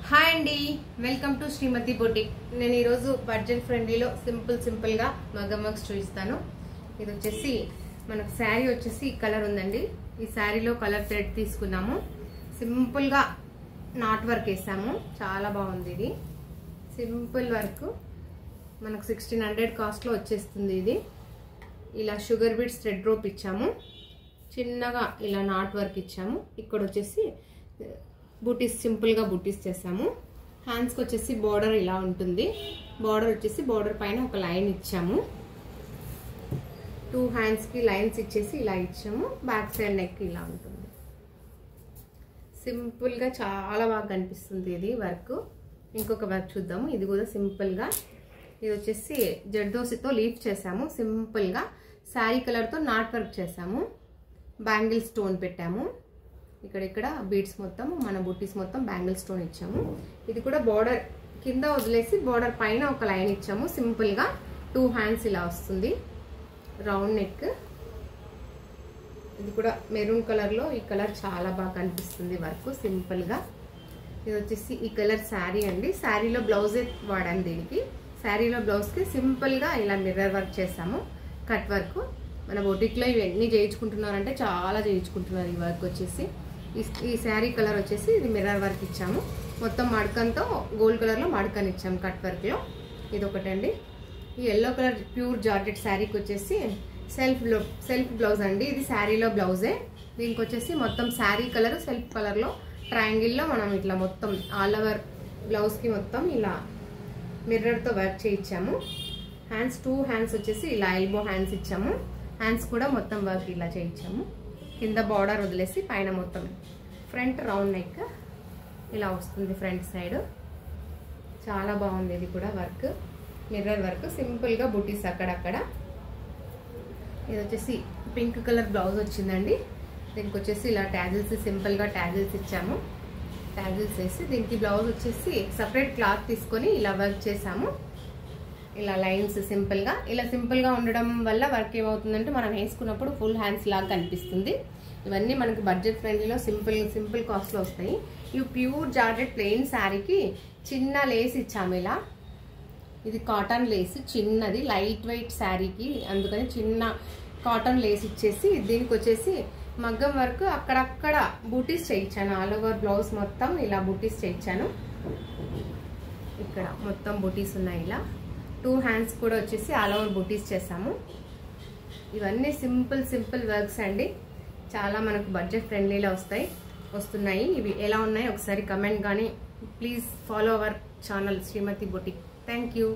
Hi అండి, welcome to Shrimati boutique. నేను ఈరోజు బడ్జెట్ ఫ్రెండ్లీలో సింపుల్గా మగ్గం వర్క్స్ చూపిస్తాను. ఇది వచ్చేసి మనకు శారీ వచ్చేసి ఈ కలర్ ఉందండి. ఈ శారీలో కలర్ థ్రెడ్ తీసుకున్నాము. సింపుల్గా నాట్ వర్క్ వేసాము. చాలా బాగుంది. ఇది సింపుల్ వర్క్ మనకు 1600 కాస్ట్లో వచ్చేస్తుంది. ఇది ఇలా షుగర్ బీడ్స్ థ్రెడ్ రోప్ ఇచ్చాము. చిన్నగా ఇలా నాట్ వర్క్ ఇచ్చాము. ఇక్కడ వచ్చేసి బూటీస్ సింపుల్గా బూటీస్ చేసాము. హ్యాండ్స్కి వచ్చేసి బోర్డర్ ఇలా ఉంటుంది. బోర్డర్ వచ్చేసి బోర్డర్ పైన ఒక లైన్ ఇచ్చాము. 2 హ్యాండ్స్కి లైన్స్ ఇచ్చేసి ఇలా ఇచ్చాము. బ్యాక్ సైడ్ నెక్ ఇలా ఉంటుంది. సింపుల్గా చాలా బాగా కనిపిస్తుంది ఇది వర్క్. ఇంకొక వర్క్ చూద్దాము. ఇది కూడా సింపుల్గా, ఇది వచ్చేసి జర్దోసితో లీఫ్ చేసాము. సింపుల్గా శారీ కలర్తో నాట్ వర్క్ చేసాము. బ్యాంగిల్ స్టోన్ పెట్టాము. ఇక్కడ బీడ్స్ మొత్తం మన బుట్టీస్ మొత్తం బ్యాంగిల్ స్టోన్ ఇచ్చాము. ఇది కూడా బోర్డర్ కింద వదిలేసి బోర్డర్ పైన ఒక లైన్ ఇచ్చాము. సింపుల్గా 2 హ్యాండ్స్ ఇలా వస్తుంది. Round neck. ఇది కూడా మెరూన్ కలర్లో, ఈ కలర్ చాలా బాగా కనిపిస్తుంది వర్క్ సింపుల్గా. ఇది వచ్చేసి ఈ కలర్ శారీ అండి. శారీలో బ్లౌజే వాడాము దీనికి. శారీలో బ్లౌజ్కి సింపుల్గా ఇలా మిర్రర్ వర్క్ చేసాము. Cut work. మన బొటిక్లో ఇవన్నీ చేయించుకుంటున్నారంటే చాలా చేయించుకుంటున్నారు. ఈ వర్క్ వచ్చేసి ఈ శారీ కలర్ వచ్చేసి ఇది మిర్రర్ వర్క్ ఇచ్చాము. మొత్తం మడకంతో గోల్డ్ కలర్లో మడకని ఇచ్చాము కట్ వర్క్లో. ఇది ఒకటండి. ఈ ఎల్లో కలర్ ప్యూర్ జార్జెట్ శారీకి వచ్చేసి సెల్ఫ్ బ్లౌజ్ అండి. ఇది శారీలో బ్లౌజే. దీనికి వచ్చేసి మొత్తం శారీ కలర్ సెల్ఫ్ కలర్లో ట్రయాంగిల్లో మనం ఇట్లా మొత్తం ఆల్ ఓవర్ బ్లౌజ్కి మొత్తం ఇలా మిర్రర్తో వర్క్ చేయించాము. హ్యాండ్స్ 2 హ్యాండ్స్ వచ్చేసి ఇలా ఎల్బో హ్యాండ్స్ ఇచ్చాము. హ్యాండ్స్ కూడా మొత్తం వర్క్ ఇలా చేయించాము. కింద బార్డర్ వదిలేసి పైన మొత్తం ఫ్రంట్ రౌండ్ నెక్ ఇలా వస్తుంది. ఫ్రంట్ సైడ్ చాలా బాగుంది. ఇది కూడా వర్క్ మిర్రర్ వర్క్. సింపుల్గా బుటీస్ అక్కడక్కడ. ఇది వచ్చేసి పింక్ కలర్ బ్లౌజ్ వచ్చిందండి. దీనికి వచ్చేసి ఇలా ట్యాజిల్స్ సింపుల్గా ట్యాజిల్స్ ఇచ్చాము. ట్యాజిల్స్ వేసి దీనికి బ్లౌజ్ వచ్చేసి సపరేట్ క్లాత్ తీసుకొని ఇలా వర్క్ చేసాము. ఇలా లైన్స్ సింపుల్గా. ఇలా సింపుల్గా ఉండడం వల్ల వర్క్ ఏమవుతుందంటే మనం వేసుకున్నప్పుడు ఫుల్ హ్యాండ్స్ లాగా కనిపిస్తుంది. ఇవన్నీ మనకి బడ్జెట్ ఫ్రెండ్లీలో సింపుల్ కాస్ట్లో వస్తాయి. ఇవి ప్యూర్ జార్జెట్ ప్లెయిన్ శారీకి చిన్న లేస్ ఇచ్చాము. ఇలా ఇది కాటన్ లేస్ చిన్నది, లైట్ వెయిట్ శారీకి, అందుకని చిన్న కాటన్ లేస్ ఇచ్చేసి దీనికి వచ్చేసి మగ్గం వర్క్ అక్కడక్కడ బూటీస్ చేయించాను. ఆల్ ఓవర్ బ్లౌజ్ మొత్తం ఇలా బూటీస్ చేయించాను. ఇక్కడ మొత్తం బూటీస్ ఉన్నాయి. ఇలా 2 హ్యాండ్స్ కూడా వచ్చేసి ఆల్ ఓవర్ బూటీస్ చేసాము. ఇవన్నీ సింపుల్ వర్క్స్ అండి. చాలా మనకు బడ్జెట్ ఫ్రెండ్లీలో వస్తున్నాయి. ఇవి ఎలా ఉన్నాయి ఒకసారి కమెంట్ కానీ. Please follow our channel Srimathi boutique. Thank you.